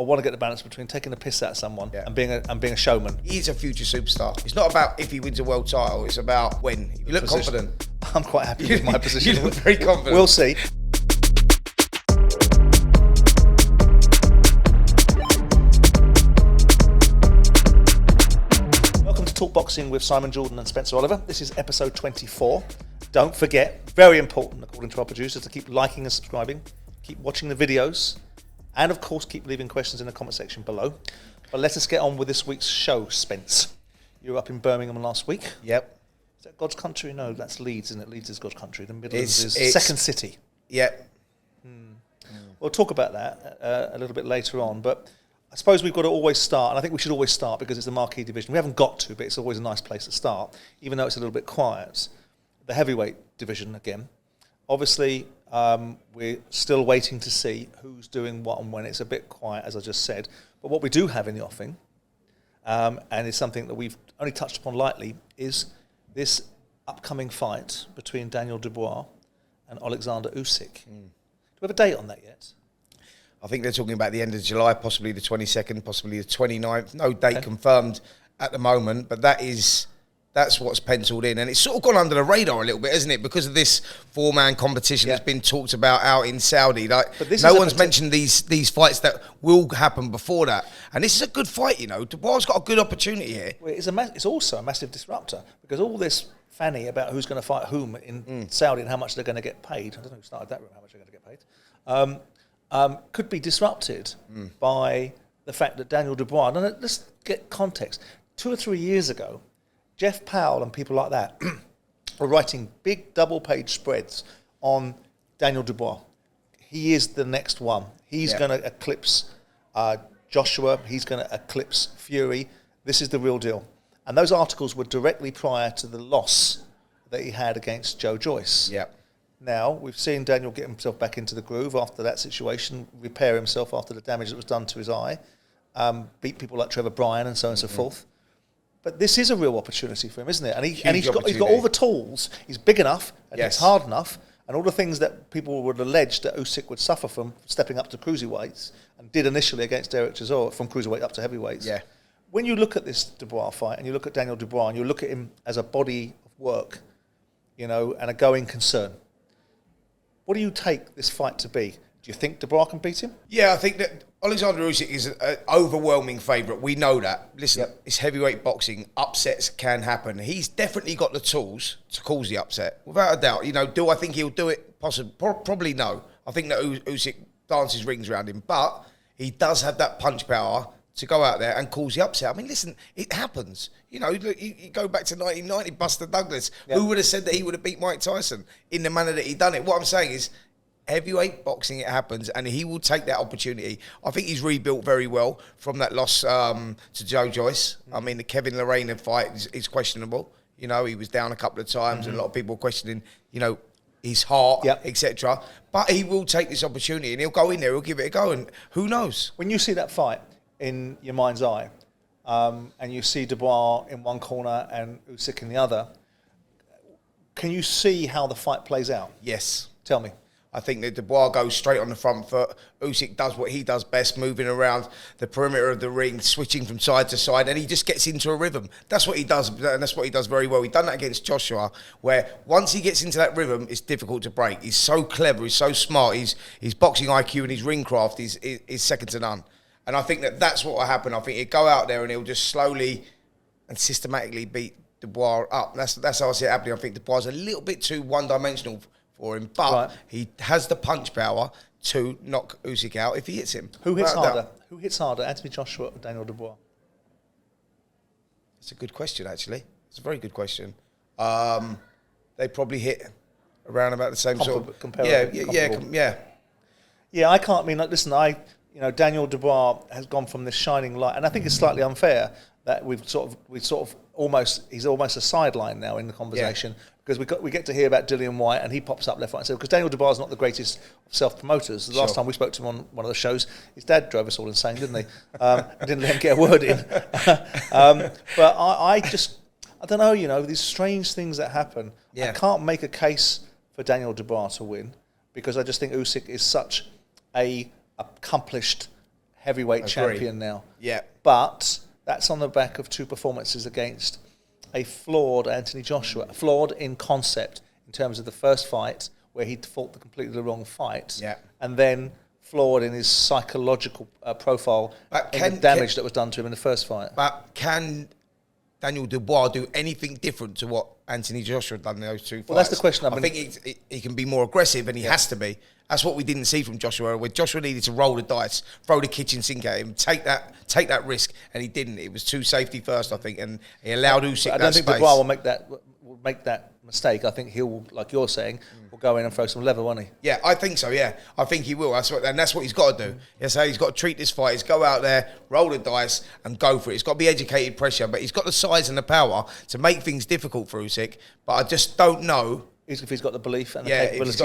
or want to get the balance between taking a piss out of someone and being a showman. He's a future superstar. It's not about if he wins a world title, it's about when. If you look confident. I'm quite happy with my position. You look very confident. We'll see. Welcome to Talk Boxing with Simon Jordan and Spencer Oliver. This is episode 24. Don't forget, very important according to our producers, to keep liking and subscribing, keep watching the videos, and of course keep leaving questions in the comment section below. But let us get on with this week's show, Spence. You were up in Birmingham last week. Yep. Is that God's country? No, that's Leeds, isn't it? Leeds is God's country. The Midlands is second city. Yep. We'll talk about that a little bit later on, but I suppose we've got to always start, and I think we should always start because it's a marquee division. We haven't got to, but it's always a nice place to start, even though it's a little bit quiet. The heavyweight division again. Obviously, we're still waiting to see who's doing what and when. It's a bit quiet, as I just said. But what we do have in the offing, and it's something that we've only touched upon lightly, is this upcoming fight between Daniel Dubois and Alexander Usyk. Do we have a date on that yet? I think they're talking about the end of July, possibly the 22nd, possibly the 29th. No date confirmed at the moment, but that's what's penciled in. And it's sort of gone under the radar a little bit, isn't it? Because of this four-man competition that's been talked about out in Saudi. Like, no one's mentioned these fights that will happen before that. And this is a good fight, you know. Dubois got a good opportunity here. Well, it's also a massive disruptor because all this fanny about who's going to fight whom in Saudi and how much they're going to get paid. I don't know who started that room, how much they're going to get paid. Could be disrupted by the fact that Daniel Dubois, now let's get context. 2 or 3 years ago, Jeff Powell and people like that were writing big double-page spreads on Daniel Dubois. He is the next one. He's going to eclipse Joshua. He's going to eclipse Fury. This is the real deal. And those articles were directly prior to the loss that he had against Joyce. Yep. Now, we've seen Daniel get himself back into the groove after that situation, repair himself after the damage that was done to his eye, beat people like Trevor Bryan and so on and so forth. But this is a real opportunity for him, isn't it? And he's got all the tools. He's big enough and he's hard enough, and all the things that people would allege that Usyk would suffer from stepping up to cruiserweights and did initially against Derek Chisora from cruiserweight up to heavyweights. Yeah. When you look at this Dubois fight and you look at Daniel Dubois and you look at him as a body of work, you know, and a going concern, what do you take this fight to be? Do you think Dubois can beat him? Yeah, I think that Alexander Usyk is an overwhelming favourite. We know that. Listen, it's heavyweight boxing. Upsets can happen. He's definitely got the tools to cause the upset, without a doubt. You know, do I think he'll do it? Possibly, probably no. I think that Usyk dances rings around him, but he does have that punch power to go out there and cause the upset. I mean, listen, it happens. You know, you go back to 1990, Buster Douglas. Who would have said that he would have beat Mike Tyson in the manner that he done it? What I'm saying is, heavyweight boxing, it happens, and he will take that opportunity. I think he's rebuilt very well from that loss to Joyce. I mean, the Kevin Lorraine fight is questionable. You know, he was down a couple of times, and a lot of people questioning, you know, his heart, etc. But he will take this opportunity, and he'll go in there, he'll give it a go, and who knows? When you see that fight in your mind's eye, and you see Dubois in one corner and Usyk in the other, can you see how the fight plays out? Yes. Tell me. I think that Dubois goes straight on the front foot. Usyk does what he does best, moving around the perimeter of the ring, switching from side to side, and he just gets into a rhythm. That's what he does, and that's what he does very well. He's done that against Joshua, where once he gets into that rhythm, it's difficult to break. He's so clever, he's so smart, his boxing IQ and his ring craft is second to none. And I think that that's what will happen. I think he'll go out there and he'll just slowly and systematically beat Dubois up. That's how I see it happening. I think Dubois is a little bit too one-dimensional for him, but he has the punch power to knock Usyk out if he hits him. Who hits harder? Who hits harder, Anthony Joshua or Daniel Dubois? That's a good question, actually. It's a very good question. They probably hit around about the same sort of... Yeah, I can't mean, like, listen, Daniel Dubois has gone from this shining light, and I think it's slightly unfair that he's almost a sideline now in the conversation because we get to hear about Dillian White and he pops up left, right, and centre because Daniel Dubois is not the greatest of self-promoters. The last time we spoke to him on one of the shows, his dad drove us all insane, didn't he? And didn't let him get a word in. But I don't know, you know, these strange things that happen. I can't make a case for Daniel Dubois to win because I just think Usyk is such a accomplished heavyweight champion now. Yeah. But that's on the back of 2 performances against a flawed Anthony Joshua, flawed in concept in terms of the first fight where he fought the completely wrong fight, and then flawed in his psychological profile and the damage that was done to him in the first fight. But can Daniel Dubois do anything different to what Anthony Joshua done in those 2 fights? Well, that's the question. I think he can be more aggressive, and he has to be. That's what we didn't see from Joshua, where Joshua needed to roll the dice, throw the kitchen sink at him, take that risk, and he didn't. It was too safety first, I think, and he allowed Usyk that space. I don't think Dubois will make that mistake. I think he'll, like you're saying, will go in and throw some leather, won't he? Yeah, I think so, yeah. I think he will. And that's what he's got to do. He's got to treat this fight. He's go out there, roll the dice, and go for it. It's got to be educated pressure, but he's got the size and the power to make things difficult for Usyk. But I just don't know if he's got the belief and the capability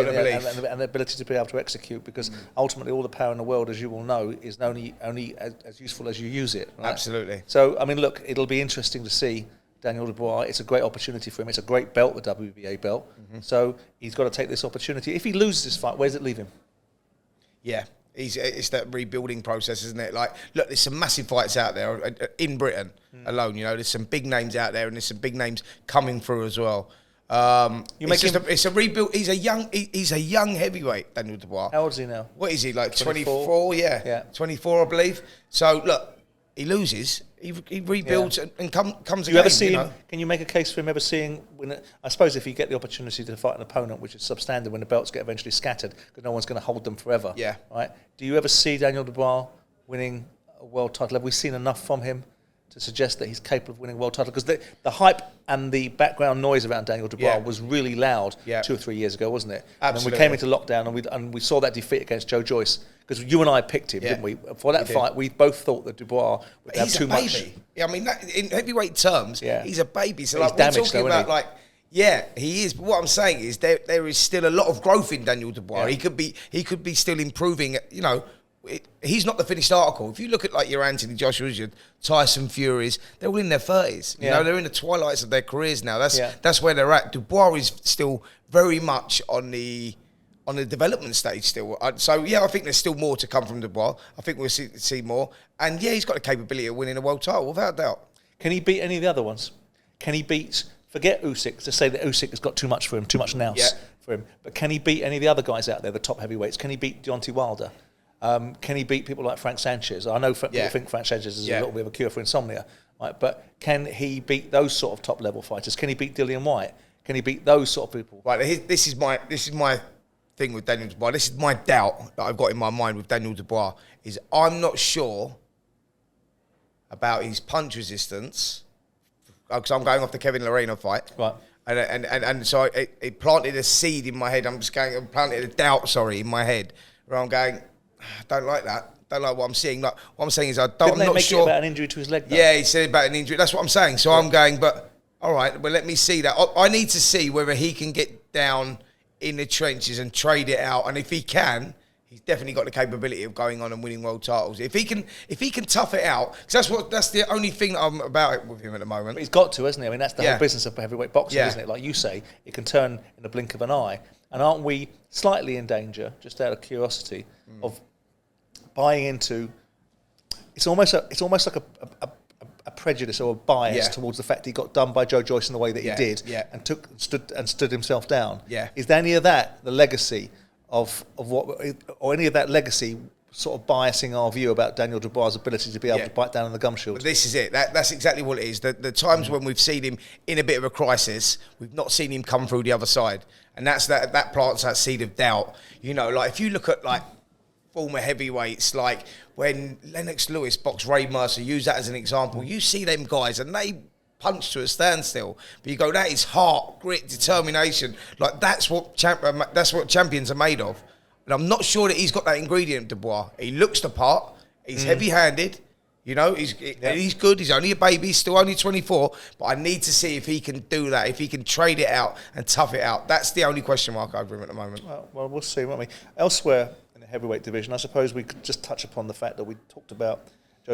and the ability to be able to execute, because ultimately all the power in the world, as you will know, is only as useful as you use it. Right? Absolutely. So, I mean, look, it'll be interesting to see Daniel Dubois. It's a great opportunity for him. It's a great belt, the WBA belt. So he's got to take this opportunity. If he loses this fight, where does it leave him? Yeah. It's that rebuilding process, isn't it? Like, look, there's some massive fights out there in Britain alone. You know, there's some big names out there, and there's some big names coming through as well. It's a rebuild. He's a young heavyweight, Daniel Dubois. How old is he now? What is he, like 24? Yeah, 24, I believe. So look, he loses, he rebuilds and comes. You ever see him? Can you make a case for him ever seeing? I suppose if you get the opportunity to fight an opponent, which is substandard, when the belts get eventually scattered, because no one's going to hold them forever. Yeah. Right. Do you ever see Daniel Dubois winning a world title? Have we seen enough from him to suggest that he's capable of winning a world title? Because the hype and the background noise around Daniel Dubois was really loud 2 or 3 years ago, wasn't it? Absolutely. And then we came into lockdown and we saw that defeat against Joyce, because you and I picked him, didn't we? For that fight, we both thought that Dubois would have too much. Yeah, I mean, in heavyweight terms, he's a baby. So like, we're talking about he is. But what I'm saying is there is still a lot of growth in Daniel Dubois. Yeah. He could be still improving. You know, he's not the finished article. If you look at like your Anthony Joshua's, your Tyson Furies, they're all in their 30s. You know, they're in the twilights of their careers now. That's where they're at. Dubois is still very much on the development stage still. So yeah, I think there's still more to come from Dubois. I think we'll see more. And yeah, he's got the capability of winning a world title, without a doubt. Can he beat any of the other ones? Can he beat? Forget Usyk, to say that Usyk has got too much for him, too much nous for him. But can he beat any of the other guys out there, the top heavyweights? Can he beat Deontay Wilder? Can he beat people like Frank Sanchez? I know people think Frank Sanchez is a little bit of a cure for insomnia, right? But can he beat those sort of top level fighters? Can he beat Dillian Whyte? Can he beat those sort of people? Right. This is my thing with Daniel Dubois. This is my doubt that I've got in my mind with Daniel Dubois. Is I'm not sure about his punch resistance, because I'm going off the Kevin Lorena fight, right? And so it planted a seed in my head. Planted a doubt, in my head, where I'm going, I don't like that. Don't like what I'm seeing. Like, what I'm saying is I'm not sure. It about an injury to his leg, though? Yeah, he said about an injury. That's what I'm saying. So I'm going, but all right, well, let me see that. I need to see whether he can get down in the trenches and trade it out. And if he can, he's definitely got the capability of going on and winning world titles. If he can tough it out, because that's the only thing that I'm about it with him at the moment. But he's got to, hasn't he? I mean, that's the whole business of heavyweight boxing, isn't it? Like you say, it can turn in the blink of an eye. And aren't we slightly in danger, just out of curiosity, of buying into? It's almost like a prejudice or a bias towards the fact he got done by Joyce in the way that he did, and stood himself down. Yeah. Is there any of that the legacy of what, or any of that legacy sort of biasing our view about Daniel Dubois' ability to be able to bite down on the gum shield? But this is it. That's exactly what it is. The times when we've seen him in a bit of a crisis, we've not seen him come through the other side, and that plants that seed of doubt. You know, like if you look at like former heavyweights, like when Lennox Lewis boxed Ray Mercer, use that as an example. You see them guys and they punch to a standstill, but you go, that is heart, grit, determination. Like that's what champions are made of. And I'm not sure that he's got that ingredient, Dubois. He looks the part. He's heavy-handed. You know, he's good. He's only a baby. He's still only 24. But I need to see if he can do that, if he can trade it out and tough it out. That's the only question mark over him at the moment. Well, we'll see, won't we? Elsewhere in the heavyweight division, I suppose we could just touch upon the fact that we talked about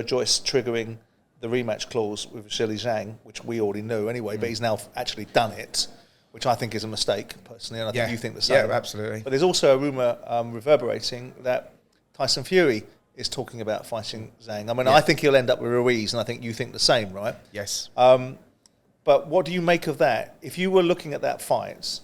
Joyce triggering the rematch clause with Shilly Zhang, which we already knew anyway, but he's now actually done it, which I think is a mistake, personally, and I think you think the same. Yeah, absolutely. But there's also a rumour reverberating that Tyson Fury is talking about fighting Zhang. I mean, I think he'll end up with Ruiz, and I think you think the same, right? Yes. But what do you make of that? If you were looking at that fight,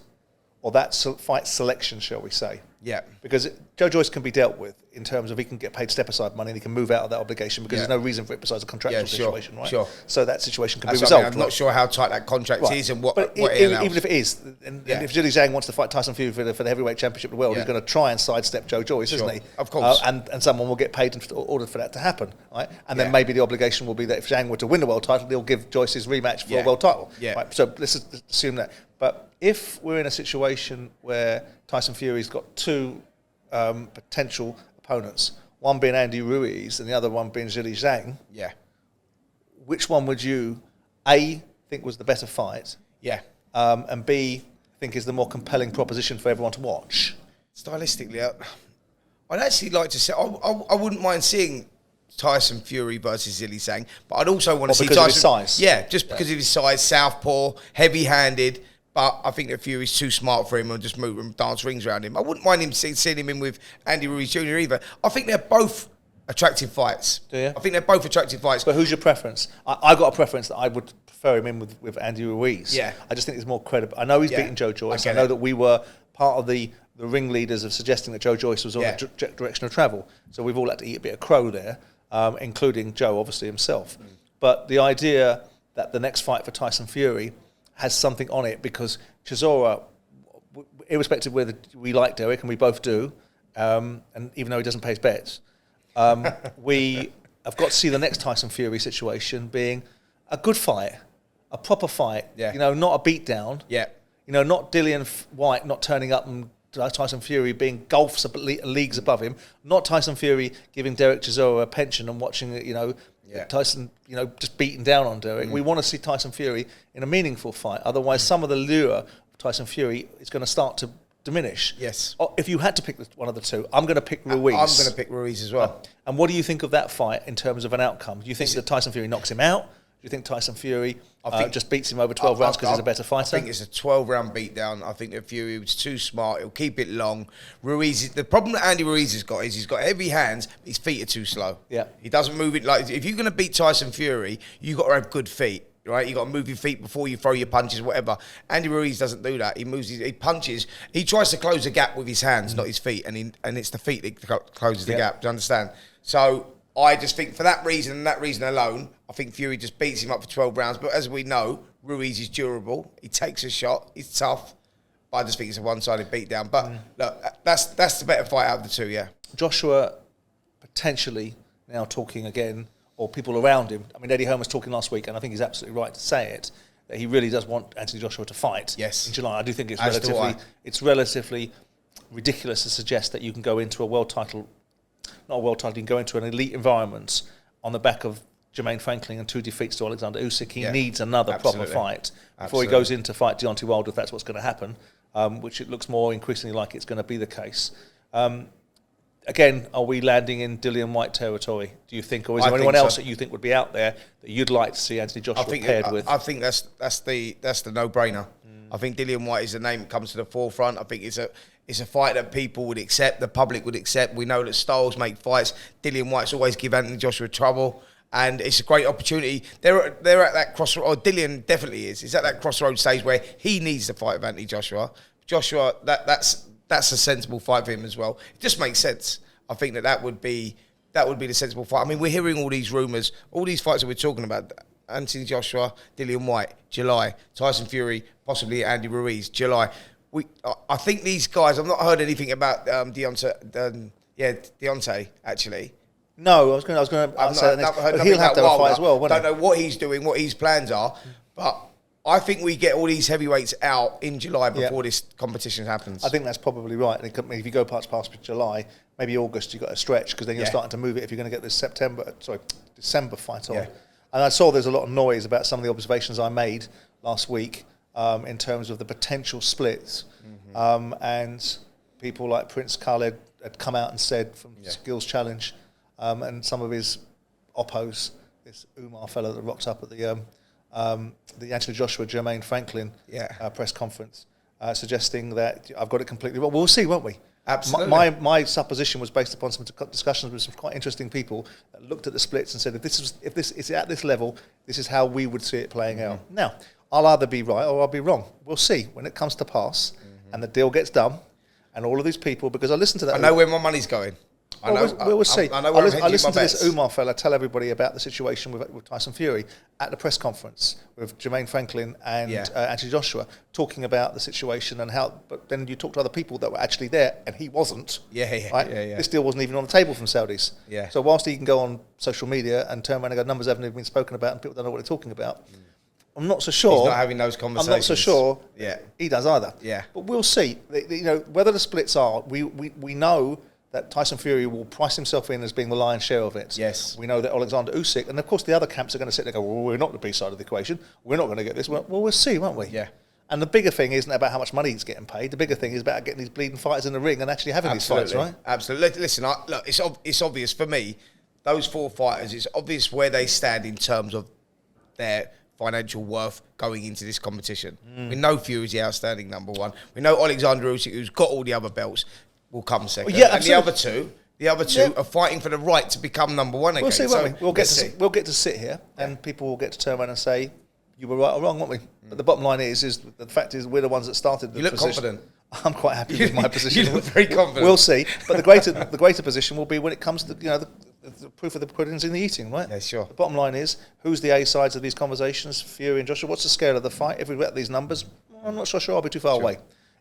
or that fight selection, shall we say? Yeah. Because Joe Joyce can be dealt with in terms of he can get paid step-aside money and he can move out of that obligation because there's no reason for it besides a contractual situation, right? Sure. So that situation can be resolved. I'm not sure how tight that contract is and what it allows. Even if it is, and if Zhilei Zhang wants to fight Tyson Fury for the heavyweight championship of the world, he's going to try and sidestep Joe Joyce, isn't he? Of course. And someone will get paid in order for that to happen, right? And then maybe the obligation will be that if Zhang were to win the world title, they'll give Joyce his rematch for a world title. Yeah. Right? So let's assume that. But if we're in a situation where Tyson Fury's got two potential opponents, one being Andy Ruiz and the other one being Zhilei Zhang, which one would you A, think was the better fight, and B, think is the more compelling proposition for everyone to watch? Stylistically, I'd actually like to say I wouldn't mind seeing Tyson Fury versus Zhilei Zhang, but I'd also want to see Tyson. Because of his size? Yeah, just because of his size, southpaw, heavy-handed. But I think that Fury's too smart for him and just move and dance rings around him. I wouldn't mind him seeing him in with Andy Ruiz Jr. either. I think they're both attractive fights. Do you? I think they're both attractive fights. But who's your preference? I got a preference that I would prefer him in with Andy Ruiz. Yeah. I just think he's more credible. I know he's beaten Joe Joyce. I know that we were part of the ringleaders of suggesting that Joe Joyce was on the direction of travel. So we've all had to eat a bit of crow there, including Joe, obviously, himself. But the idea that the next fight for Tyson Fury has something on it because Chisora, irrespective of whether we like Derek, and we both do, and even though he doesn't pay his bets, we have got to see the next Tyson Fury situation being a good fight, a proper fight, you know, not a beatdown. Yeah. You know, not Dillian White not turning up and Tyson Fury being gulfs leagues above him, not Tyson Fury giving Derek Chisora a pension and watching, you know, Tyson, you know, just beating down on Derek. We want to see Tyson Fury in a meaningful fight. Otherwise, some of the lure of Tyson Fury is going to start to diminish. Yes. If you had to pick one of the two, I'm going to pick Ruiz. I'm going to pick Ruiz as well. And what do you think of that fight in terms of an outcome? Do you think that Tyson Fury knocks him out? Do you think Tyson Fury just beats him over 12 rounds because he's a better fighter? I think it's a 12-round beatdown. I think that Fury was too smart. He'll keep it long. The problem that Andy Ruiz has got is he's got heavy hands, but his feet are too slow. Yeah. He doesn't move it. Like, if you're going to beat Tyson Fury, you've got to have good feet. Right, you got to move your feet before you throw your punches, whatever. Andy Ruiz doesn't do that. He moves, he punches. He tries to close the gap with his hands, not his feet, and it's the feet that closes the gap. Do you understand? So I just think for that reason and that reason alone, I think Fury just beats him up for 12 rounds. But as we know, Ruiz is durable. He takes a shot. He's tough. But I just think it's a one-sided beatdown. But look, that's the better fight out of the two. Yeah. Joshua potentially now talking again, or people around him. I mean, Eddie Hearn was talking last week, and I think he's absolutely right to say it, that he really does want Anthony Joshua to fight in July. I do think it's relatively ridiculous to suggest that you can go into a world title, not a world title, you can go into an elite environment on the back of Jermaine Franklin and 2 defeats to Alexander Usyk. He needs another proper fight before he goes in to fight Deontay Wilder, if that's what's going to happen, which it looks more increasingly like it's going to be the case. Again, are we landing in Dillian White territory, do you think? Or is there anyone else that you think would be out there that you'd like to see Anthony Joshua paired with? I think that's the no-brainer. I think Dillian White is the name that comes to the forefront. I think it's a fight that people would accept, the public would accept. We know that styles make fights. Dillian White's always give Anthony Joshua trouble. And it's a great opportunity. They're at that crossroad, or Dillian definitely is. He's at that crossroad stage where he needs to fight with Anthony Joshua. Joshua, that's a sensible fight for him as well. It just makes sense. I think that would be the sensible fight. I mean, we're hearing all these rumours, all these fights that we're talking about. Anthony Joshua, Dillian White, July. Tyson Fury, possibly Andy Ruiz, July. I think these guys, I've not heard anything about Deontay, actually. No, I was going to say that he'll have to have a fight as well, won't he? I don't know what he's doing, what his plans are, but I think we get all these heavyweights out in July before this competition happens. I think that's probably right. And if you go past July, maybe August, you've got to stretch because then you're starting to move it if you're going to get this December fight on. Yeah. And I saw there's a lot of noise about some of the observations I made last week in terms of the potential splits. And people like Prince Khaled had come out and said from Skills Challenge and some of his oppos, this Umar fellow that rocked up at the Anthony Joshua, Jermaine Franklin press conference, suggesting that I've got it completely wrong. We'll see, won't we? Absolutely. My supposition was based upon some discussions with some quite interesting people that looked at the splits and said, if this is at this level, this is how we would see it playing out. Now, I'll either be right or I'll be wrong. We'll see when it comes to pass and the deal gets done, and all of these people, because I listened to that. I know where my money's going. We'll see. I know where I listened to bets. this Umar fella tell everybody about the situation with Tyson Fury at the press conference with Jermaine Franklin and Anthony Joshua, talking about the situation and how. But then you talk to other people that were actually there, and he wasn't. This deal wasn't even on the table from Saudis. So whilst he can go on social media and turn around and go, numbers haven't even been spoken about, and people don't know what they're talking about. I'm not so sure. He's not having those conversations. I'm not so sure. He does either. But we'll see. You know, whether the splits are. We know that Tyson Fury will price himself in as being the lion's share of it. We know that Alexander Usyk, and of course the other camps are going to sit there and go, well, we're not the B side of the equation. We're not going to get this. Well, we'll see, won't we? And the bigger thing isn't about how much money he's getting paid. The bigger thing is about getting these bleeding fighters in the ring and actually having these fights, right? Absolutely. Listen, look, it's obvious for me, those 4 fighters, it's obvious where they stand in terms of their financial worth going into this competition. We know Fury's the outstanding number 1. We know Alexander Usyk, who's got all the other belts, will come second. And the other two are fighting for the right to become number 1 again. We'll see, won't we? We'll get to sit here and people will get to turn around and say, you were right or wrong, won't we? But the bottom line is the fact is we're the ones that started the You look position. confident. I'm quite happy with my position. You look very confident. We'll see. But the greater position will be when it comes to the proof of the pudding's in the eating, right? Sure. The bottom line is, who's the A sides of these conversations? Fury and Joshua. What's the scale of the fight? If we get these numbers, I'm not so sure I'll be too far away.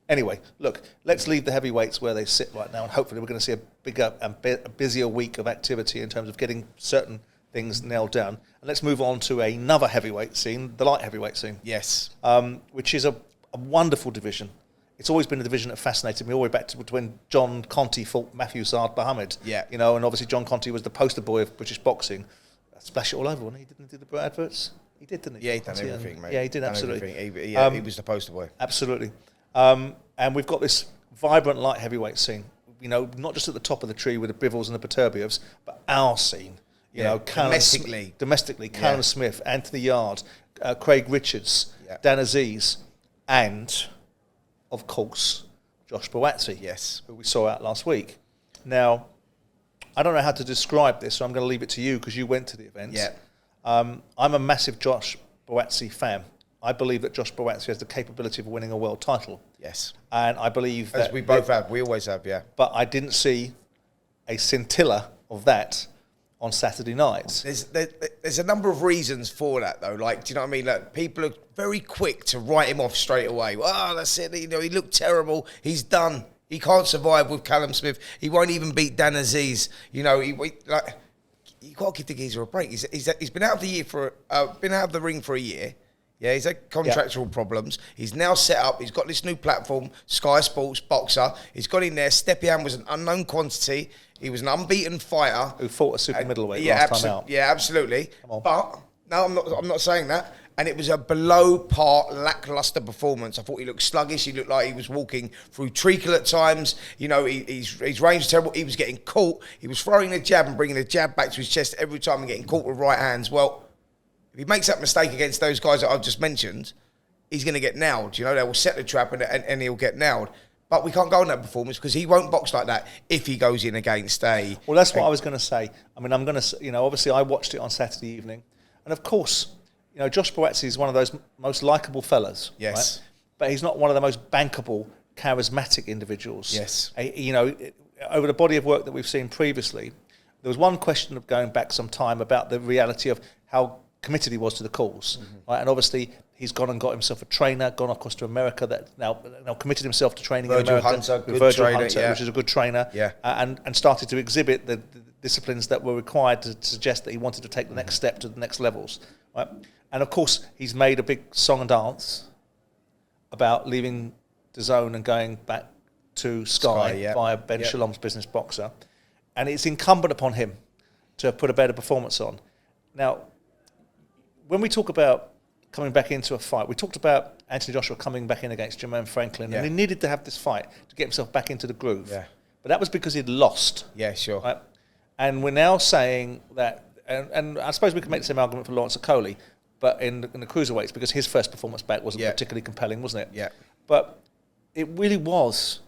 Anyway, look, let's leave the heavyweights where they sit right now, and hopefully we're going to see a bigger and a busier week of activity in terms of getting certain things nailed down. And let's move on to another heavyweight scene, the light heavyweight scene. Which is a wonderful division. It's always been a division that fascinated me, all the way back to when John Conti fought Matthew Saad Mohammed. You know, and obviously John Conti was the poster boy of British boxing. Splash it all over, wasn't he? Didn't he do the adverts? He did, didn't he? Yeah, he done everything, mate. Yeah, he did, absolutely. He was the poster boy. Absolutely. And we've got this vibrant light heavyweight scene, you know, not just at the top of the tree with the Bivels and the Paterbievs, but our scene. You know, domestically, Callum Smith, Anthony Yard, Craig Richards, Dan Aziz, and, of course, Josh Buatsi, who we saw out last week. Now, I don't know how to describe this, so I'm going to leave it to you because you went to the event. I'm a massive Josh Buatsi fan. I believe that Josh Buatsi has the capability of winning a world title. And I believe that... As we both have. We always have, But I didn't see a scintilla of that on Saturday night. There's a number of reasons for that, though. Like, do you know what I mean? Like, people are very quick to write him off straight away. Oh, that's it. You know, he looked terrible. He's done. He can't survive with Callum Smith. He won't even beat Dan Aziz. You know, you got to give the geezer a break. He's been out of the ring for a year. Yeah, he's had contractual problems. He's now set up. He's got this new platform, Sky Sports Boxer. He's got in there. Stepien was an unknown quantity. He was an unbeaten fighter who fought a super middleweight last time out. Yeah, absolutely. But no, I'm not saying that. And it was a below par, lackluster performance. I thought he looked sluggish. He looked like he was walking through treacle at times. You know, his range was terrible. He was getting caught. He was throwing the jab and bringing the jab back to his chest every time and getting caught with right hands. Well, if he makes that mistake against those guys that I've just mentioned, he's going to get nailed. You know, they will set the trap and he'll get nailed. But we can't go on that performance because he won't box like that if he goes in against a... Well, that's what I was going to say. I mean, I'm going to... You know, obviously I watched it on Saturday evening. And of course, you know, Josh Buatsi is one of those most likeable fellas. Right? But he's not one of the most bankable, charismatic individuals. You know, over the body of work that we've seen previously, there was one question of going back some time about the reality of how committed he was to the cause, right? And obviously he's gone and got himself a trainer, gone across to America that now committed himself to training in America. Virgil Hunter, which is a good trainer, and started to exhibit the disciplines that were required to suggest that he wanted to take the next step to the next levels, right? And of course he's made a big song and dance about leaving DAZN and going back to Sky via Ben Shalom's Business Boxer, and it's incumbent upon him to put a better performance on. Now, when we talk about coming back into a fight, we talked about Anthony Joshua coming back in against Jermaine Franklin, and he needed to have this fight to get himself back into the groove. But that was because he'd lost. Right? And we're now saying that, and I suppose we could make the same argument for Lawrence Okoli, but in the cruiserweights, because his first performance back wasn't particularly compelling, wasn't it? But it really was.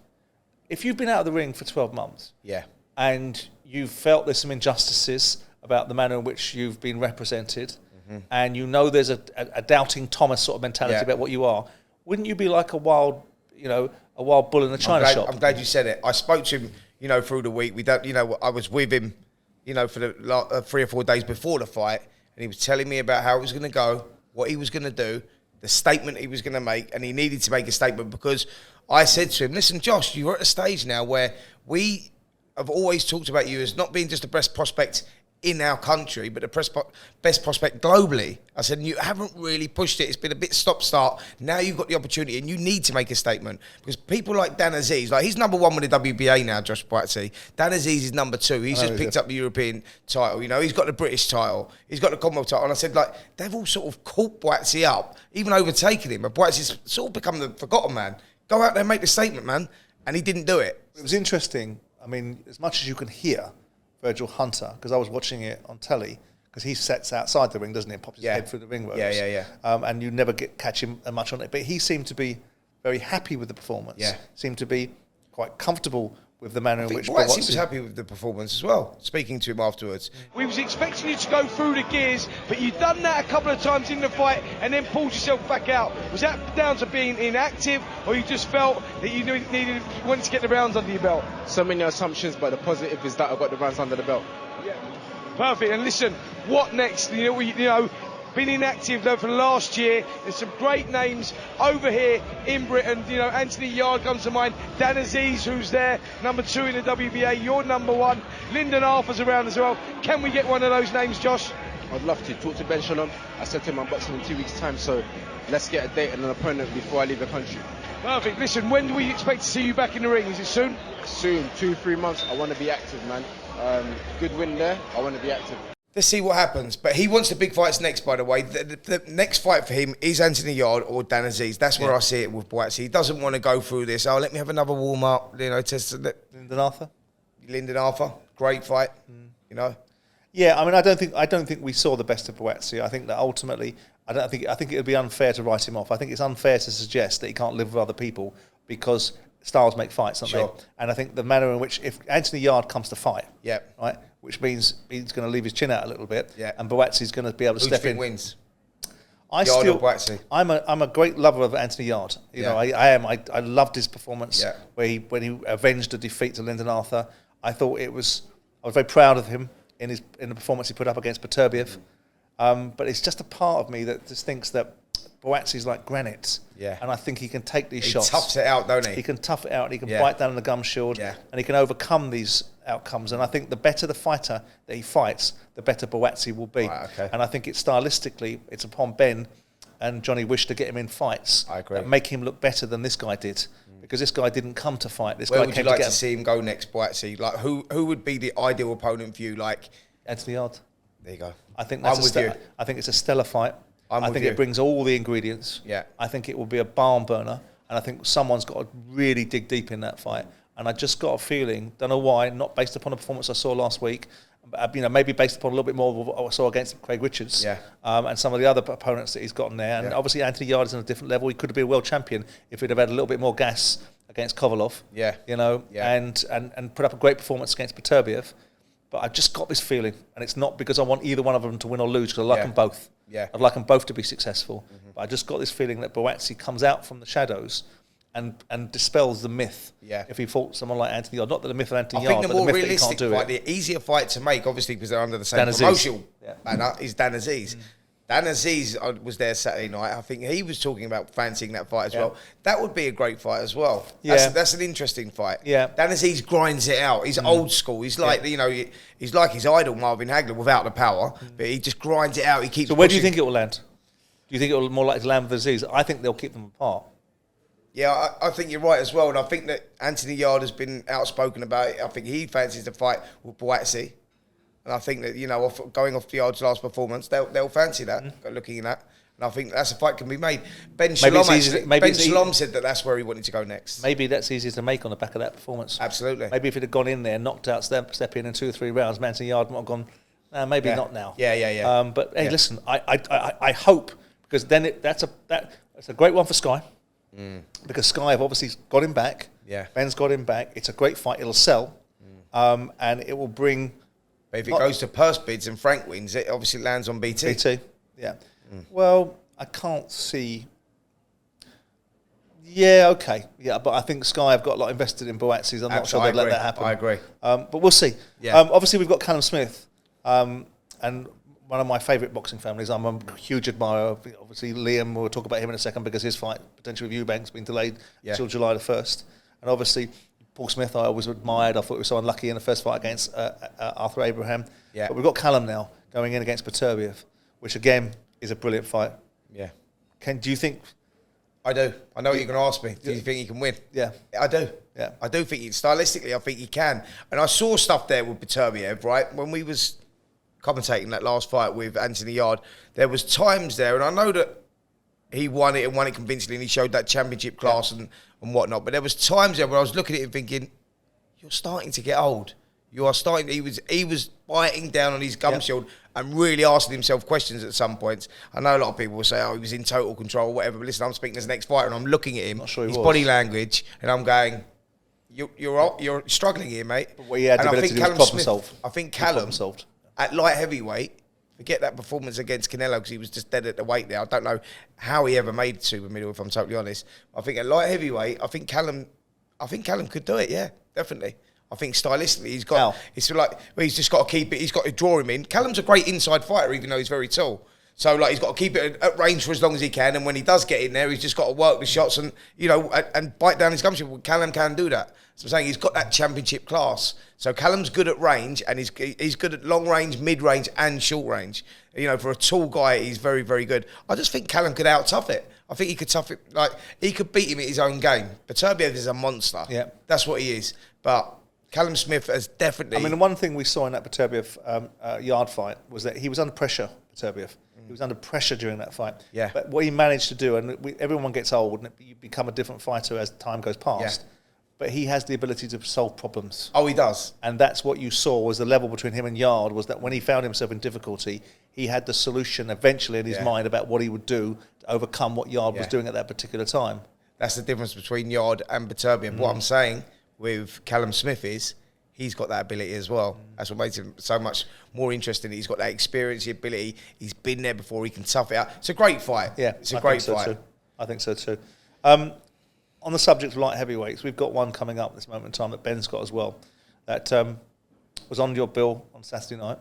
if you've been out of the ring for 12 months, yeah, and you've felt there's some injustices about the manner in which you've been represented, and you know there's a doubting Thomas sort of mentality about what you are, wouldn't you be like a wild bull in a china shop? I'm glad you said it. I spoke to him, through the week. I was with him, for the 3 or 4 days before the fight, and he was telling me about how it was going to go, what he was going to do, the statement he was going to make, and he needed to make a statement because I said to him, listen, Josh, you're at a stage now where we have always talked about you as not being just the best prospect in our country, but the best prospect globally. I said, you haven't really pushed it. It's been a bit stop-start. Now you've got the opportunity, and you need to make a statement. Because people like Dan Aziz, like he's number 1 with the WBA now, Josh Buatsi. Dan Aziz is number 2. He's just picked up the European title. He's got the British title. He's got the Commonwealth title. And I said, they've all sort of caught Buatsi up, even overtaken him. But Buatsi's sort of become the forgotten man. Go out there and make the statement, man. And he didn't do it. It was interesting. I mean, as much as you can hear Virgil Hunter, because I was watching it on telly, because he sits outside the ring, doesn't he, and pops his head through the ring ropes. And you never catch him much on it. But he seemed to be very happy with the performance. Yeah. Seemed to be quite comfortable with the manner in which Buatsi was happy with the performance as well, speaking to him afterwards. We was expecting you to go through the gears, but you've done that a couple of times in the fight and then pulled yourself back out. Was that down to being inactive, or you just felt that you wanted to get the rounds under your belt? So many assumptions, but the positive is that I got the rounds under the belt. Yeah. Perfect. And listen, what next? Been inactive though for last year. There's some great names over here in Britain. Anthony Yard comes to mind. Dan Aziz, who's there, number 2 in the WBA. You're number 1. Lyndon Arthur's around as well. Can we get one of those names, Josh? I'd love to talk to Ben Shalom. I said to him I'm boxing in 2 weeks' time, so let's get a date and an opponent before I leave the country. Perfect. Listen, when do we expect to see you back in the ring? Is it soon? Soon, 2-3 months. I want to be active, man. Good win there. I want to be active. Let's see what happens. But he wants the big fights next, by the way. The next fight for him is Anthony Yard or Dan Aziz. That's where I see it with Buatsi. He doesn't want to go through this. Let me have another warm-up, test. Lyndon Arthur? Lyndon Arthur. Great fight, Yeah, I mean, I don't think we saw the best of Buatsi. I think that ultimately, I think it would be unfair to write him off. I think it's unfair to suggest that he can't live with other people because styles make fights, don't they? And I think the manner in which, if Anthony Yard comes to fight, right, which means he's going to leave his chin out a little bit, and Buatsi's going to be able to step in. Wins? Yard or Buatsi? I'm a great lover of Anthony Yard. I am. I loved his performance when he avenged a defeat to Lyndon Arthur. I was very proud of him in the performance he put up against Beterbiev. But it's just a part of me that just thinks that Buatsi's like granite. Yeah. And I think he can take these shots. He toughs it out, don't he? He can tough it out, and he can bite down on the gum shield, and he can overcome these outcomes. And I think the better the fighter that he fights, the better Buatsi will be. Right, okay. And I think stylistically, it's upon Ben and Johnny Wish to get him in fights. I agree. That make him look better than this guy did. Because this guy didn't come to fight. Where would you like to see him go next, Buatsi? Like, who would be the ideal opponent for you? Like Anthony Yard. There you go. I think I think it's a stellar fight. I think it brings all the ingredients. Yeah. I think it will be a barn burner, and I think someone's got to really dig deep in that fight. And I just got a feeling, don't know why, not based upon the performance I saw last week, maybe based upon a little bit more of what I saw against Craig Richards, and some of the other opponents that he's gotten there. And obviously Anthony Yard is on a different level. He could have been a world champion if he'd have had a little bit more gas against Kovalov. And put up a great performance against Beterbiev. But I've just got this feeling, and it's not because I want either one of them to win or lose, because I like them both. Yeah. I'd like them both to be successful. But I just got this feeling that Buatsi comes out from the shadows and dispels the myth. Yeah. If he fought someone like Anthony Yard, not that the myth of Anthony Yard, but the myth that he can't do it. The easier fight to make, obviously, because they're under the same promotional banner, is Dan Aziz. Dan Aziz was there Saturday night. I think he was talking about fancying that fight as well. That would be a great fight as well. That's an interesting fight. Yeah. Dan Aziz grinds it out. He's old school. He's like he's like his idol Marvin Hagler without the power, but he just grinds it out. He keeps. So where do you think it will land? Do you think it will more likely to land with Aziz? I think they'll keep them apart. Yeah, I think you're right as well, and I think that Anthony Yard has been outspoken about it. I think he fancies the fight with Buatsi. And I think that, going off the Yard's last performance, they'll fancy that, looking at that. And I think that's a fight can be made. Ben Shalom said that that's where he wanted to go next. Maybe that's easier to make on the back of that performance. Absolutely. Maybe if he'd have gone in there, knocked out, step in 2 or 3 rounds, Anthony Yard might have gone, maybe not now. But hey, listen, I hope, because then that's a great one for Sky. Because Sky have obviously got him back. Yeah. Ben's got him back. It's a great fight. It'll sell. And it will bring... But if it goes to purse bids and Frank wins, it obviously lands on BT. BT, yeah. Well, I can't see... Yeah, okay. Yeah, but I think Sky have got a lot invested in Buatsi. I'm not sure they'd let that happen. I agree. But we'll see. Yeah. Obviously, we've got Callum Smith. And one of my favourite boxing families. I'm a huge admirer of, obviously, Liam. We'll talk about him in a second because his fight, potentially with Eubank's been delayed until July the 1st. And obviously, Paul Smith, I always admired. I thought he was so unlucky in the first fight against Arthur Abraham. Yeah. But we've got Callum now going in against Beterbiev, which, again, is a brilliant fight. Yeah. Do you think... I do. I know what you're going to ask me. Do you think he can win? Yeah. I do. Yeah. I do think stylistically, I think he can. And I saw stuff there with Beterbiev, right? When we was commentating that last fight with Anthony Yard, there was times there, and I know that he won it and won it convincingly, and he showed that championship class and whatnot. But there was times there where I was looking at him thinking, you're starting to get old. You are starting. He was biting down on his gum shield and really asking himself questions at some points. I know a lot of people will say, "Oh, he was in total control, or whatever." But listen, I'm speaking as an ex-fighter, and I'm looking at him, Not sure his body language, and I'm going, "You're struggling here, mate." But what he had the ability to do was problem solve. I think Callum solved at light heavyweight. Forget that performance against Canelo because he was just dead at the weight there. I don't know how he ever made super middle, if I'm totally honest. I think at light heavyweight, I think Callum could do it. Yeah, definitely. I think stylistically, he's got. It's like he's just got to keep it. He's got to draw him in. Callum's a great inside fighter, even though he's very tall. So like he's got to keep it at range for as long as he can. And when he does get in there, he's just got to work the shots and and bite down his gumshoe. Well, Callum can do that. So I'm saying he's got that championship class. So Callum's good at range and he's good at long range, mid range, and short range. For a tall guy, he's very, very good. I just think Callum could out-tough it. I think he could tough it. Like he could beat him at his own game. But Beterbiev is a monster. Yeah, that's what he is. But Callum Smith has definitely... I mean, the one thing we saw in that Beterbiev Yard fight was that he was under pressure, Beterbiev. He was under pressure during that fight. Yeah. But what he managed to do, and everyone gets old and you become a different fighter as time goes past, but he has the ability to solve problems. Oh, he does. And that's what you saw was the level between him and Yard, was that when he found himself in difficulty, he had the solution eventually in his mind about what he would do to overcome what Yard was doing at that particular time. That's the difference between Yard and Beterbiev. What I'm saying with Callum Smith is he's got that ability as well. That's what makes him so much more interesting. He's got that experience, the ability. He's been there before. He can tough it out. It's a great fight. Yeah, it's a great fight. I think so too. On the subject of light heavyweights, we've got one coming up at this moment in time that Ben's got as well. That was on your bill on Saturday night.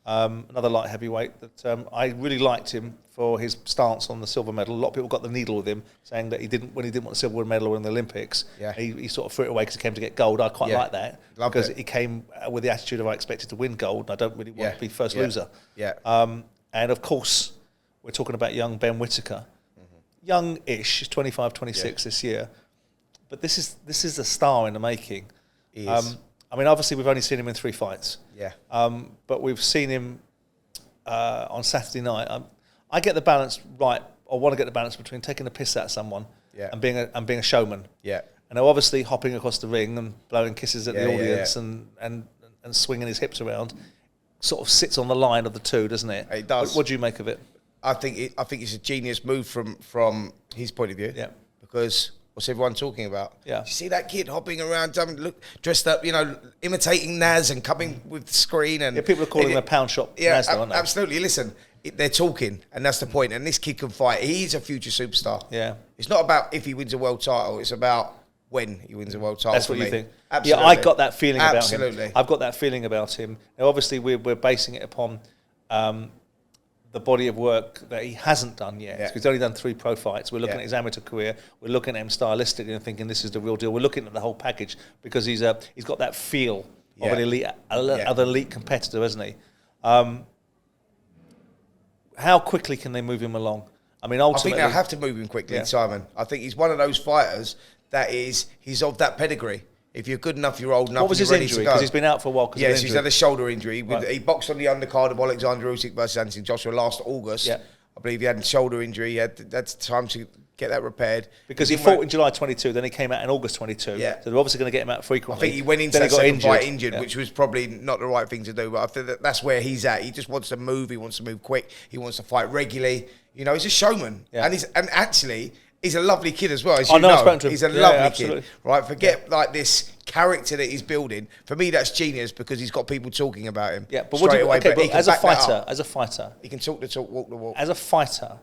Another light heavyweight that I really liked him for his stance on the silver medal. A lot of people got the needle with him, saying that he didn't want the silver medal in the Olympics. Yeah. He sort of threw it away because he came to get gold. I quite like that because he came with the attitude of I expected to win gold and I don't really want to be first loser. Yeah. And of course, we're talking about young Ben Whittaker. Young-ish, he's 25, 26 this year. But this is a star in the making. He is. I mean, obviously, we've only seen him in 3 fights. Yeah. But we've seen him on Saturday night. I get the balance right, or want to get the balance between taking the piss out of someone and being a showman. Yeah. And obviously hopping across the ring and blowing kisses at the audience and swinging his hips around sort of sits on the line of the two, doesn't it? It does. What do you make of it? I think it's a genius move from his point of view. Yeah. Because what's everyone talking about? Yeah. You see that kid hopping around, dressed up, imitating Naz and coming with the screen. And people are calling him a pound shop Naz, aren't they? Absolutely. Listen, they're talking, and that's the point. And this kid can fight. He's a future superstar. Yeah. It's not about if he wins a world title. It's about when he wins a world title. That's what you think? Absolutely. Yeah, I got that feeling about him. Absolutely. I've got that feeling about him. Now, obviously, we're basing it upon the body of work that he hasn't done yet. Yeah. He's only done 3 pro fights. We're looking at his amateur career. We're looking at him stylistically and thinking this is the real deal. We're looking at the whole package because he's got that feel of an elite, other elite competitor, hasn't he? How quickly can they move him along? I mean, ultimately, I think they'll have to move him quickly, Simon. I think he's one of those fighters he's of that pedigree. If you're good enough, you're old enough. What was his injury? Because he's been out for a while. Yes, he's had a shoulder injury. He boxed on the undercard of Alexander Usyk versus Anthony Joshua last August. Yeah. I believe he had a shoulder injury. He had time to get that repaired. Because he fought in July 22, then he came out in August 22. Yeah. So they're obviously going to get him out frequently. I think he went into that second fight injured, which was probably not the right thing to do. But I think that's where he's at. He just wants to move. He wants to move quick. He wants to fight regularly. He's a showman. Yeah. And actually, he's a lovely kid as well, as I you know, know. I've spoken to him. He's a Yeah, lovely absolutely. kid, right? Forget like this character that he's building. For me, that's genius because he's got people talking about him. Yeah, but what do you, away, okay, but but he can as a back that fighter, up. He can talk the talk, walk the walk. as a fighter,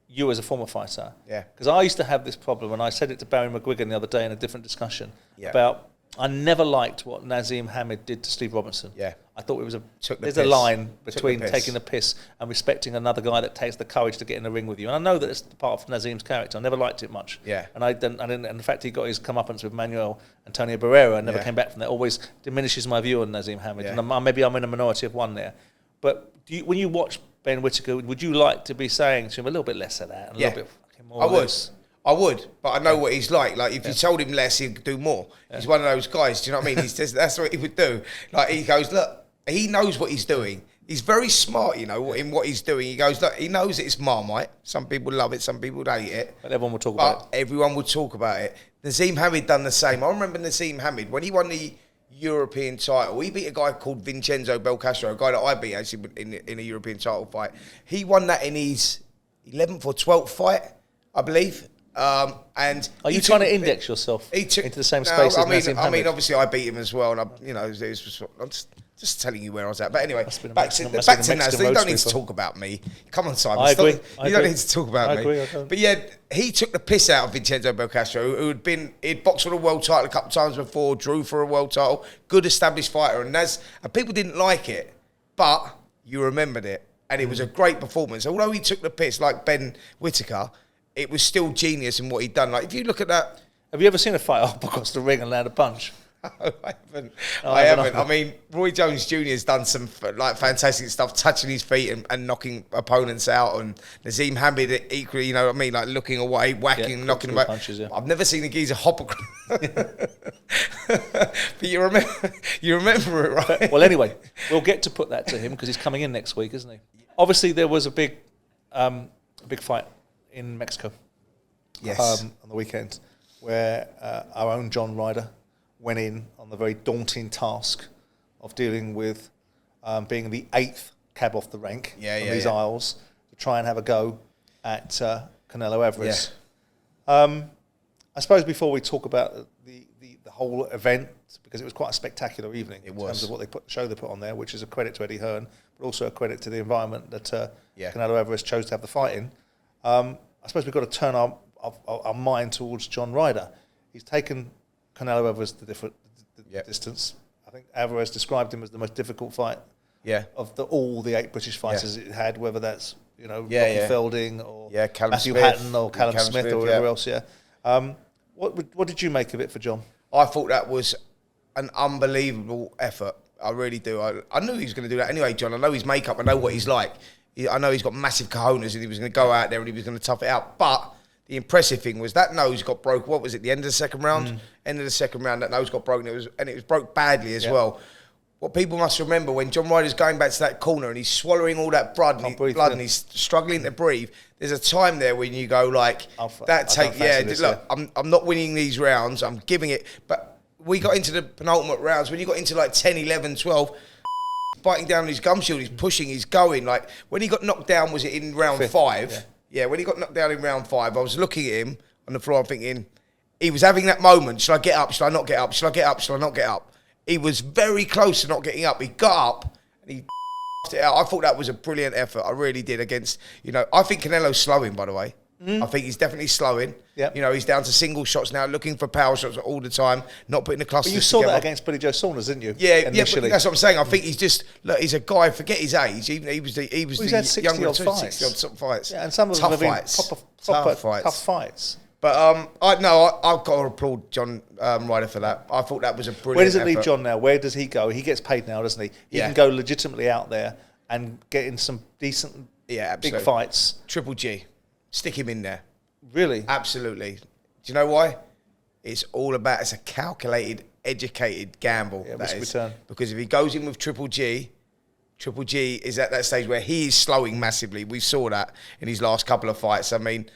you as a former fighter, Yeah. because I used to have this problem, and I said it to Barry McGuigan the other day in a different discussion about I never liked what Naseem Hamed did to Steve Robinson. Yeah. I thought it was there's piss. a line between the piss. taking the piss and respecting another guy that takes the courage to get in the ring with you. And I know that it's part of Naseem's character. I never liked it much. Yeah. And I didn't, and in fact, he got his comeuppance with Manuel Antonio Barrera and never came back from that. Always diminishes my view on Naseem Hamed. Yeah. And maybe I'm in a minority of one there. But when you watch Ben Whittaker, would you like to be saying to him a little bit less of that? And a little bit fucking more of this? I would, but I know what he's like. Like, if you told him less, he'd do more. He's one of those guys, do you know what I mean? He's just, that's what he would do. Like, he goes, look, he knows what he's doing. He's very smart, you know, in what he's doing. He goes, look, he knows it's Marmite. Some people love it, some people hate it. But everyone will talk about it. Everyone would talk about it. Naseem Hamed done the same. I remember Naseem Hamed, when he won the European title, he beat a guy called Vincenzo Belcastro, a guy that I beat actually in a European title fight. He won that in his 11th or 12th fight, I believe. And are you trying to index yourself into the same space as Naseem Hamed? I mean, obviously, I beat him as well, and I'm just telling you where I was at. But anyway, back to Nas. You don't need to talk about me. Come on, Simon. I agree. You don't need to talk about me. I agree. But yeah, he took the piss out of Vincenzo Belcastro, he'd boxed for a world title a couple of times before, drew for a world title, good established fighter, and people didn't like it, but you remembered it, and it was a great performance. Although he took the piss like Ben Whittaker, it was still genius in what he'd done. Like, if you look at that... Have you ever seen a fight up across the ring and land a punch? No, I haven't. I haven't. I mean, Roy Jones Jr. has done some fantastic stuff, touching his feet and knocking opponents out. And Naseem Hamed equally, you know what I mean, like looking away, whacking, knocking them out. Punches, yeah. I've never seen a geezer hop across. But you remember it, right? Well, anyway, we'll get to put that to him because he's coming in next week, isn't he? Obviously, there was a big fight in Mexico. Yes. On the weekend, where our own John Ryder went in on the very daunting task of dealing with being the 8th cab off the rank on these aisles to try and have a go at Canelo Alvarez. Yeah. I suppose before we talk about the whole event, because it was quite a spectacular evening in terms of what the show they put on there, which is a credit to Eddie Hearn, but also a credit to the environment that Canelo Alvarez chose to have the fight in. I suppose we've got to turn our mind towards John Ryder. He's taken Canelo Alvarez the distance. I think Alvarez described him as the most difficult fight of all the 8 British fighters it had, whether that's Rocky Felding or Matthew Hatton or Callum Smith or whatever else. What did you make of it for John? I thought that was an unbelievable effort. I really do. I knew he was going to do that anyway, John. I know his makeup. I know what he's like. I know he's got massive cojones and he was going to go out there and he was going to tough it out. But the impressive thing was that nose got broke. What was it? The end of the second round. End of the second round, that nose got broken. It was broke badly as well. What people must remember, when John Ryder's going back to that corner and he's swallowing all that blood and he's struggling to breathe, there's a time there when you go like, I'm not winning these rounds. I'm giving it. But we got into the penultimate rounds. When you got into like 10, 11, 12, biting down on his gum shield, he's pushing, he's going. Like, when he got knocked down, was it in round 5? Yeah, when he got knocked down in round 5, I was looking at him on the floor thinking, he was having that moment, should I get up, should I not get up, should I get up, should I not get up? He was very close to not getting up. He got up and he it out. I thought that was a brilliant effort. I really did against, I think Canelo's slowing, by the way. I think he's definitely slowing. Yep. He's down to single shots now, looking for power shots all the time, not putting the clusters together. But you saw together. that against Billy Joe Saunders, didn't you? Yeah, but that's what I'm saying. I think he's just, he's a guy, forget his age. He was the younger 60-odd fights. Yeah, and some of them have been proper tough fights. But I've got to applaud John Ryder for that. I thought that was a brilliant Where does it leave effort. John now? Where does he go? He gets paid now, doesn't he? He can go legitimately out there and get in some decent big fights. Triple G. Stick him in there. Really? Absolutely. Do you know why? It's a calculated, educated gamble. Yeah, risk return. Because if he goes in with Triple G is at that stage where he is slowing massively. We saw that in his last couple of fights. I mean,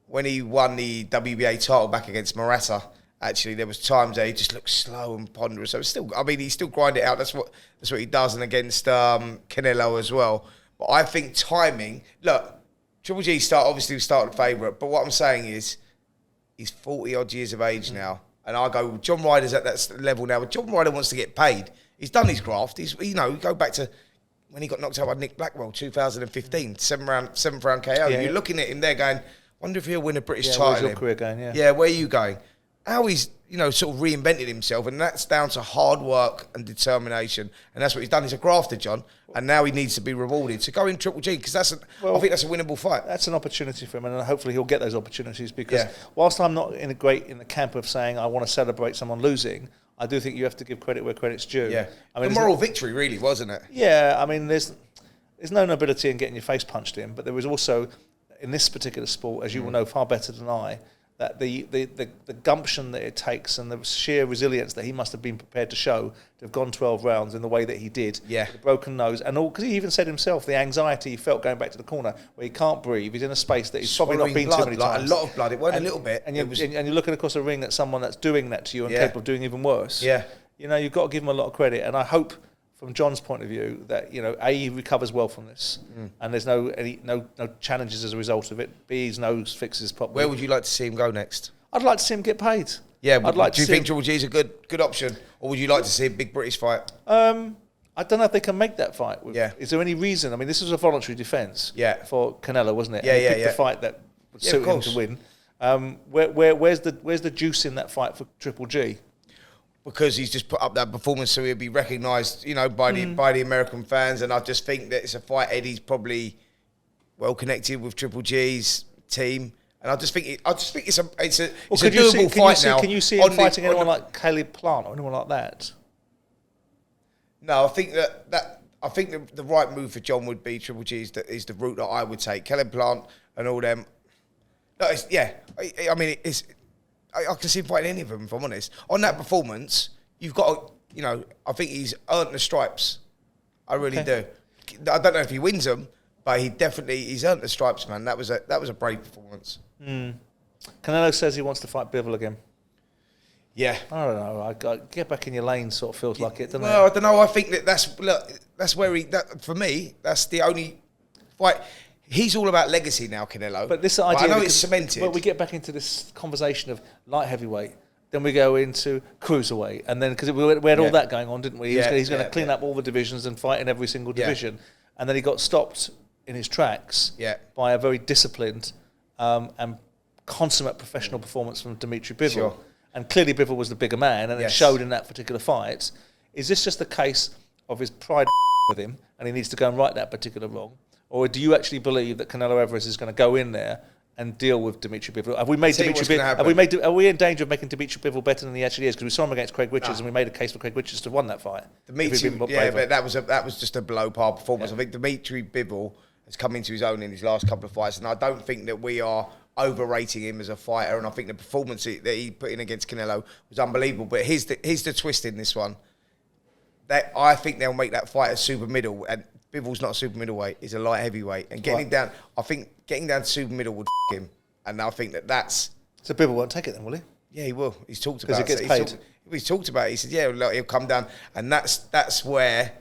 when he won the WBA title back against Murata, actually, there was times there he just looked slow and ponderous. So he still grind it out. That's what he does, and against Canelo as well. But I think timing. Look, Triple G obviously started favourite. But what I'm saying is, He's 40-odd years of age now. And I go, John Ryder's at that level now. But John Ryder wants to get paid. He's done his graft. He's, you know, you go back to when he got knocked out by Nick Blackwell, 2015, seventh round KO. Yeah, You're looking at him there going, wonder if he'll win a British Where's title. your career going? Yeah. Yeah, where are you going? How he's, you know, sort of reinvented himself, and that's down to hard work and determination, and that's what he's done. He's a grafter, John, and now he needs to be rewarded. So go in Triple G, because I think that's a winnable fight. That's an opportunity for him, and hopefully he'll get those opportunities, because whilst I'm not in the camp of saying I want to celebrate someone losing, I do think you have to give credit where credit's due. Yeah, I mean, the moral victory, really, wasn't it? Yeah, I mean, there's no nobility in getting your face punched in, but there was also, in this particular sport, as you will know far better than I, that the gumption that it takes and the sheer resilience that he must have been prepared to show to have gone 12 rounds in the way that he did, the broken nose, and all, because he even said himself the anxiety he felt going back to the corner where he can't breathe, he's in a space that he's probably not been too many times. A lot of blood, it wasn't a little bit. And you're looking across a ring at someone that's doing that to you and capable of doing even worse. Yeah. You know, you've got to give him a lot of credit, and I hope, from John's point of view, that, you know, A, he recovers well from this, and there's no challenges as a result of it. B, his nose fixes properly. Where would you like to see him go next? I'd like to see him get paid. Yeah, I'd like do you think Triple G is a good option, or would you like to see a big British fight? I don't know if they can make that fight. Yeah. Is there any reason? I mean, this was a voluntary defence. For Canelo, wasn't it? Yeah, and he yeah, picked the fight that would suit him to win. Where's the juice in that fight for Triple G? Because he's just put up that performance, so he'll be recognised, you know, by the American fans. And I just think that it's a fight Eddie's probably well connected with Triple G's team. And I just think it's a doable fight now. Can you see him fighting anyone like Caleb Plant or anyone like that? No, I think that the right move for John would be Triple G is the route that I would take. Caleb Plant and all them. No, I mean, I can see him fighting any of them, if I'm honest. On that performance, you've got to, you know, I think he's earned the stripes. I really do. I don't know if he wins them, but he's earned the stripes, man. That was a brave performance. Canelo says he wants to fight Bivol again. Yeah. I don't know. Get back in your lane sort of feels like it, doesn't it? Well, I don't know. I think that's where for me, that's the only fight. He's all about legacy now, Canelo. But this idea, I know it's cemented. Well, we get back into this conversation of light heavyweight, then we go into cruiserweight, and then because we had all that going on, didn't we? He's going to clean up all the divisions and fight in every single division, and then he got stopped in his tracks by a very disciplined and consummate professional performance from Dimitri Bivol. Sure. And clearly Bivol was the bigger man, and it showed in that particular fight. Is this just a case of his pride with him, and he needs to go and right that particular wrong? Or do you actually believe that Canelo Alvarez is going to go in there and deal with Dimitri Bivol? Have we made Dimitri Bivol? Are we in danger of making Dimitri Bivol better than he actually is? Because we saw him against Craig Richards, and we made a case for Craig Richards to win that fight. But that was just a below par performance. I think Dimitri Bivol has come into his own in his last couple of fights, and I don't think that we are overrating him as a fighter. And I think the performance that he put in against Canelo was unbelievable. But here's the twist in this one. That I think they'll make that fight a super middle, and Bivol's not a super middleweight; he's a light heavyweight, and getting him down. I think getting down to super middle would him, and I think that's. So Bivol won't take it then, will he? Yeah, he will. He's talked about it. Because he gets paid. He's talked about it. He said, "Yeah, look, he'll come down," and that's where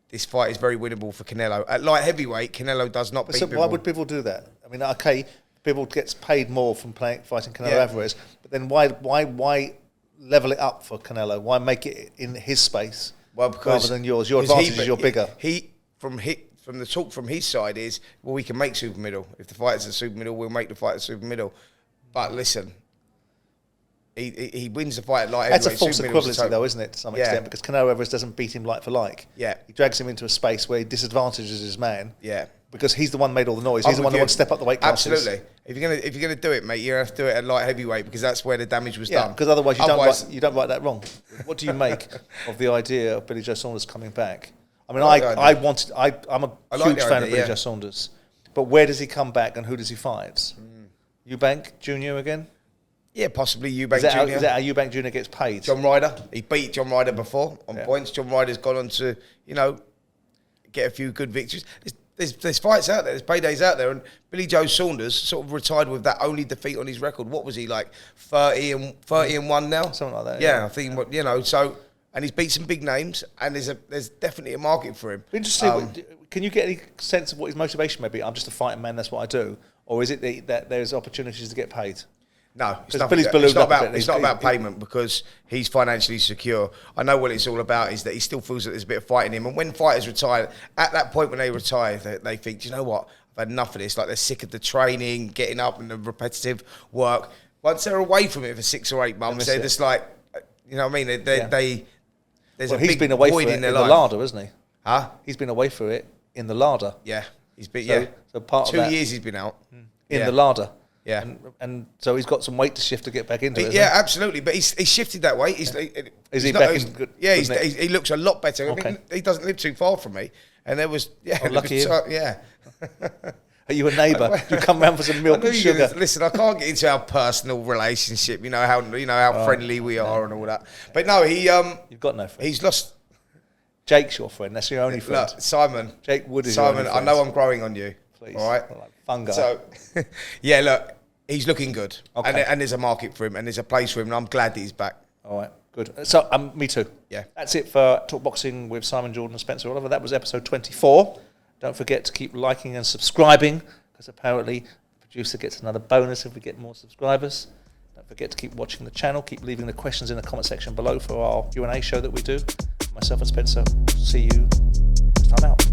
this fight is very winnable for Canelo. At light heavyweight, Canelo does not beat Bivol. Why would Bivol do that? I mean, okay, Bivol gets paid more from fighting Canelo Alvarez, but then why level it up for Canelo? Why make it in his space? Well, because rather than yours, your advantage is you're bigger. From the talk from his side is, well, we can make super middle. If the fight is a super middle, we'll make the fight a super middle. But listen, he wins the fight at light heavyweight. That's a false equivalency, though, isn't it, to some extent? Because Canelo Alvarez doesn't beat him like for like. Yeah, he drags him into a space where he disadvantages his man. Yeah, because he's the one who made all the noise. He's the one who wants to step up the weight classes. Absolutely. If you're gonna do it, mate, you have to do it at light heavyweight because that's where the damage was done. Because otherwise you don't write that wrong. What do you make of the idea of Billy Joe Saunders coming back? I mean, I'm a huge fan of Billy Joe Saunders, but where does he come back and who does he fight? Eubank Jr. again? Yeah, possibly Eubank Jr. Is that how Eubank Jr. gets paid? John Ryder. He beat John Ryder before on points. John Ryder's gone on to, get a few good victories. There's fights out there. There's paydays out there. And Billy Joe Saunders sort of retired with that only defeat on his record. What was he, like 30 and 1 now? Something like that. Yeah, I think, so... And he's beat some big names, and there's definitely a market for him. Interesting. Can you get any sense of what his motivation may be? I'm just a fighting man, that's what I do. Or is it that there's opportunities to get paid? No, it's Because nothing. Billy's It's ballooned not up a about. bit. It's not about payment because he's financially secure. I know what it's all about is that he still feels that there's a bit of fight in him. And when fighters retire, at that point when they retire, they think, do you know what? I've had enough of this. Like they're sick of the training, getting up, and the repetitive work. Once they're away from it for 6 or 8 months, they're just like, you know what I mean? There's a he's big been away void for it in their in the life. larder, isn't he? Huh? He's been away for it in the larder. Yeah, he's been. So part of 2 that years he's been out in the larder. Yeah. And so he's got some weight to shift to get back into it. Yeah, absolutely. But he's shifted that weight. Is he back in good? Yeah, he looks a lot better. Okay. I mean, he doesn't live too far from me. And there was, lucky him. Yeah. Are you a neighbour? You come round for some milk and sugar? Listen, I can't get into our personal relationship. You know how friendly we are and all that. But no, You've got no friend. he's lost. Jake's your friend. That's your only friend. Look, Simon. Jake Wood is your Simon, only I friend. know I'm growing on you. Please. All right. Like fungi. So, yeah, look, he's looking good, Okay. and there's a market for him, and there's a place for him, and I'm glad that he's back. All right, good. So, me too. Yeah. That's it for Talk Boxing with Simon Jordan and Spencer Oliver. That was episode 24. Don't forget to keep liking and subscribing, because apparently the producer gets another bonus if we get more subscribers. Don't forget to keep watching the channel. Keep leaving the questions in the comment section below for our Q&A show that we do. Myself and Spencer will see you next time out.